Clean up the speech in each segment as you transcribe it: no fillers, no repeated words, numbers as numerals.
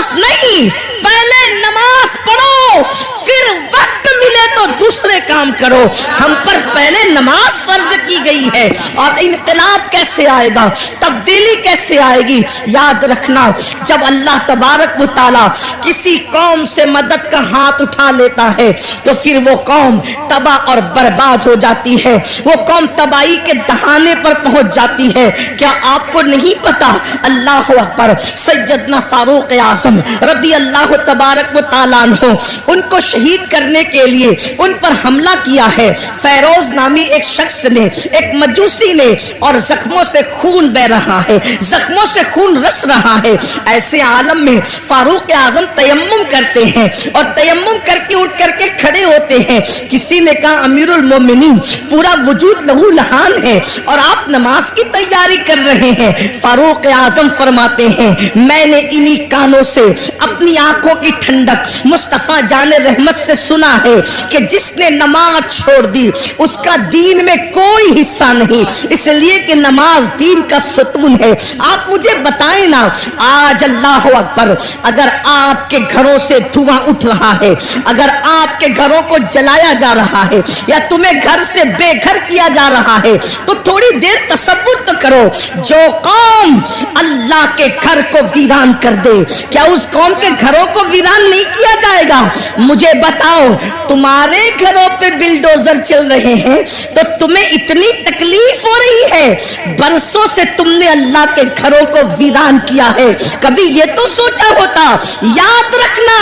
नमाज नहीं, पहले नमाज पढ़ो, फिर वक्त मिले तो दूसरे काम करो। हम पर पहले नमाज फर्ज की गई है। और इनकलाब कैसे आएगा, तब्दीली कैसे आएगी? याद रखना, जब अल्लाह तबारक व तआला किसी कौम से मदद का हाथ उठा लेता है तो फिर वो कौम तबाह और बर्बाद हो जाती है, वो कौम तबाही के दहाने पर पहुंच जाती है। क्या आपको नहीं पता? अल्लाह अकबर, सैयदना फारूक आज़म रदी अल्लाह तबारक व तआला अन्हु, उनको शहीद करने के लिए उन पर हमला किया है फैरोज नामी एक शख्स ने, एक मजूसी ने, और जख्मों से खून बह रहा है, जख्मों से खून रस रहा है। ऐसे आलम में फारूक आज़म तयम्मुम करते हैं और तयम्मुम करके उठ करके खड़े होते हैं। किसी ने कहा अमीरुल मोमिनीन, पूरा वजूद लहू लहान है और आप नमाज की तैयारी कर रहे हैं। फारूक आज़म फरमाते हैं, मैंने इन्हीं कानों से अपनी आंखों की ठंडक मुस्तफा जाने रहमत से सुना है कि जिसने नमाज छोड़ दी उसका दीन में कोई हिस्सा नहीं, इसलिए कि नमाज दीन का सुतून है। आप मुझे बताएं ना, आज अल्लाह अकबर, अगर आपके घरों से धुआं उठ रहा है, अगर आपके घरों को जलाया जा रहा है या तुम्हें घर से बेघर किया जा रहा है, तो थोड़ी देर तसव्वुर तो करो, जो कौम अल्लाह के घर को वीरान कर दे, क्या उस कौम के घरों को वीरान नहीं किया जाएगा? मुझे बताओ, तुम्हारे घरों पे बिल्डोजर चल रहे हैं तो तुम्हें इतनी तकलीफ हो रही है, बरसों से तुमने अल्लाह के घरों को वीरान किया है, कभी ये तो सोचा होता? याद रखना,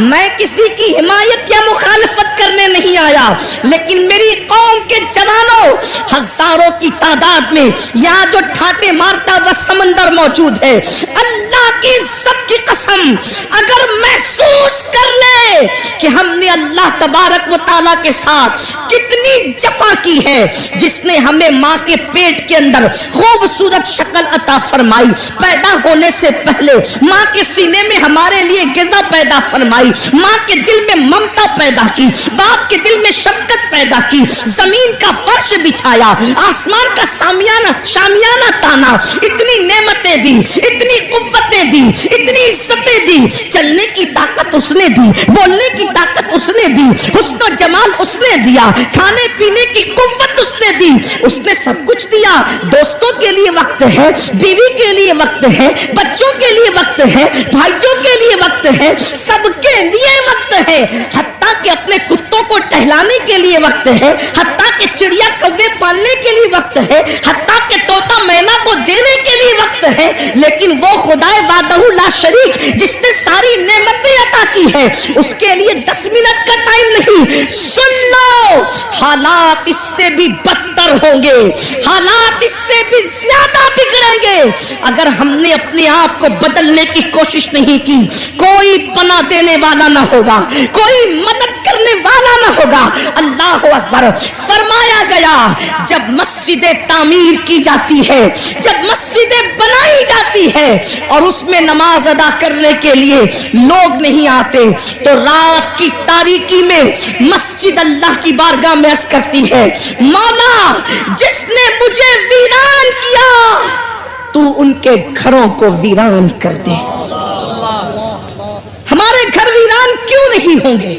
मैं किसी की हिमायत या मुखालफत करने नहीं आया, लेकिन मेरी कौम के जवानों, हजारों की तादाद में यहाँ जो ठाटे मारता वह समंदर मौजूद है, अल्लाह की इज्जत की कसम, अगर महसूस कर ले कि हमने अल्लाह तबारक व तआला के साथ कितनी जफा की है, जिसने हमें माँ के पेट के अंदर खूबसूरत शक्ल अता फरमाई, पैदा होने से पहले माँ के सीने में हमारे लिए गिज़ा पैदा फरमाई, माँ के दिल में ममता पैदा की, बाप के दिल में शफकत पैदा की, जमीन का फर्श बिछाया, आसमान का शामियाना ताना, इतनी नेमतें दी, इतनी कुव्वतें दी, इतनी इज्जतें दी, चलने की ताकत उसने दी, बोलने की ताकत उसने दी, हुस्न जमाल उसने दिया, खाने पीने की कुव्वत उसने दी, उसने सब कुछ दिया। दोस्तों के लिए वक्त है, बीवी के लिए वक्त है, बच्चों के लिए वक्त है, भाइयों के लिए वक्त है, सबके लिए वक्त है, हत्ता कि अपने कुत्तों को टहलाने के लिए वक्त है, हत्ता कि चिड़िया कौवे पालने के लिए वक्त है, हत्ता कि तोता मैना को देने के लिए वक्त है, लेकिन वो खुदाए वादहू ला शरीक जिसने सारी नेमतें अता की है, उसके लिए 10 मिनट का टाइम नहीं। सुन लो, हालात इससे भी बदतर होंगे, हालात इससे भी ज्यादा बिगड़ेंगे अगर हमने अपने आप को बदलने की कोशिश नहीं की। कोई पनाह देने वाला ना होगा, कोई मदद करने वाला ना होगा। अल्लाह अकबर। फरमाया गया, जब मस्जिदें तामीर की जाती है, जब मस्जिदें बनाई जाती है और उसमें नमाज अदा करने के लिए लोग नहीं आते, तो रात की तारीकी में मस्जिद अल्लाह की बारगाह में अर्ज़ करती है, मौला जिसने मुझे वीरान किया, तू उनके घरों को वीरान कर दे। हमारे घर वीरान क्यों नहीं होंगे?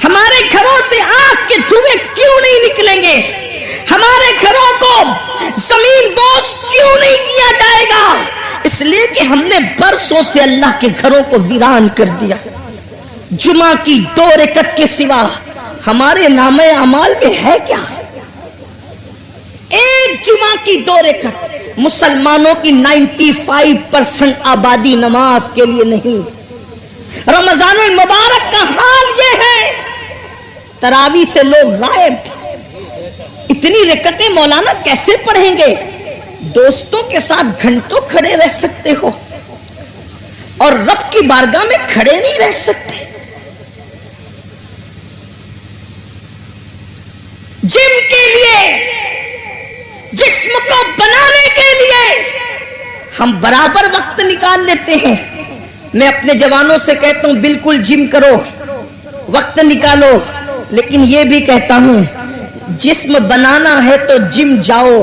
हमारे घरों से आग के धुएं क्यों नहीं निकलेंगे? हमारे घरों को जमीन बोस क्यों नहीं किया जाएगा? इसलिए कि हमने बरसों से अल्लाह के घरों को वीरान कर दिया। जुमा की 2 रकअत के सिवा हमारे नामे अमाल में है क्या? एक जुमा की 2 रकअत। मुसलमानों की 95% आबादी नमाज के लिए नहीं। रमजानुल मुबारक का हाल यह है, तरावी से लोग गायब। इतनी रकअतें मौलाना कैसे पढ़ेंगे? दोस्तों के साथ घंटों खड़े रह सकते हो और रब की बारगाह में खड़े नहीं रह सकते। जिम के लिए, जिस्म को बनाने के लिए हम बराबर वक्त निकाल लेते हैं। मैं अपने जवानों से कहता हूं बिल्कुल जिम करो, वक्त निकालो, लेकिन यह भी कहता हूं जिस्म बनाना है तो जिम जाओ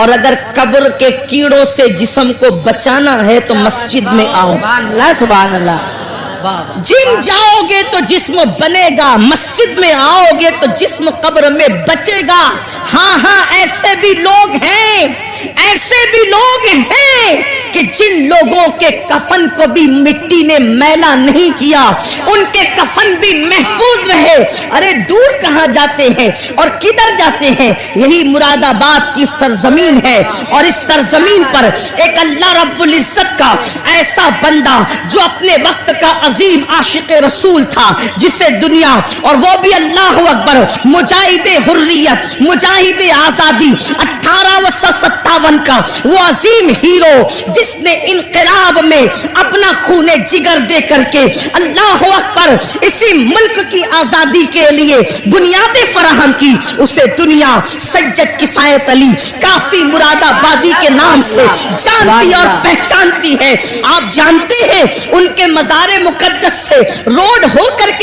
اور اگر قبر کے کیڑوں سے جسم کو بچانا ہے تو مسجد میں آؤ. سبحان اللہ سبحان اللہ. جم جاؤ گے تو جسم بنے گا, مسجد میں آؤ گے تو جسم قبر میں بچے گا. ہاں ہاں ایسے بھی لوگ ہیں, ایسے بھی لوگ ہیں کہ جن لوگوں کے کفن کو بھی مٹی نے میلا نہیں کیا, ان کے کفن بھی محفوظ رہے. ارے دور کہاں جاتے ہیں اور کدھر جاتے ہیں؟ یہی مراد آباد کی سرزمین ہے, اور اس سرزمین پر ایک اللہ رب العزت کا ایسا بندہ جو اپنے وقت کا عظیم عاشق رسول تھا, جسے دنیا, اور وہ بھی اللہ اکبر, مجاہد حریت, مجاہد آزادی, 1857 کا وہ عظیم ہیرو جس نے انقلاب میں اپنا خون جگر دے کر کے اللہ اکبر اسی ملک کی آزادی کے لیے بنیادیں فراہم کی, اسے دنیا سید کفایت علی کافی مراد آبادی کے نام سے جانتی اور پہچانتی ہے. آپ جانتے ہیں ان کے مزار مقدس سے روڈ ہو کر کے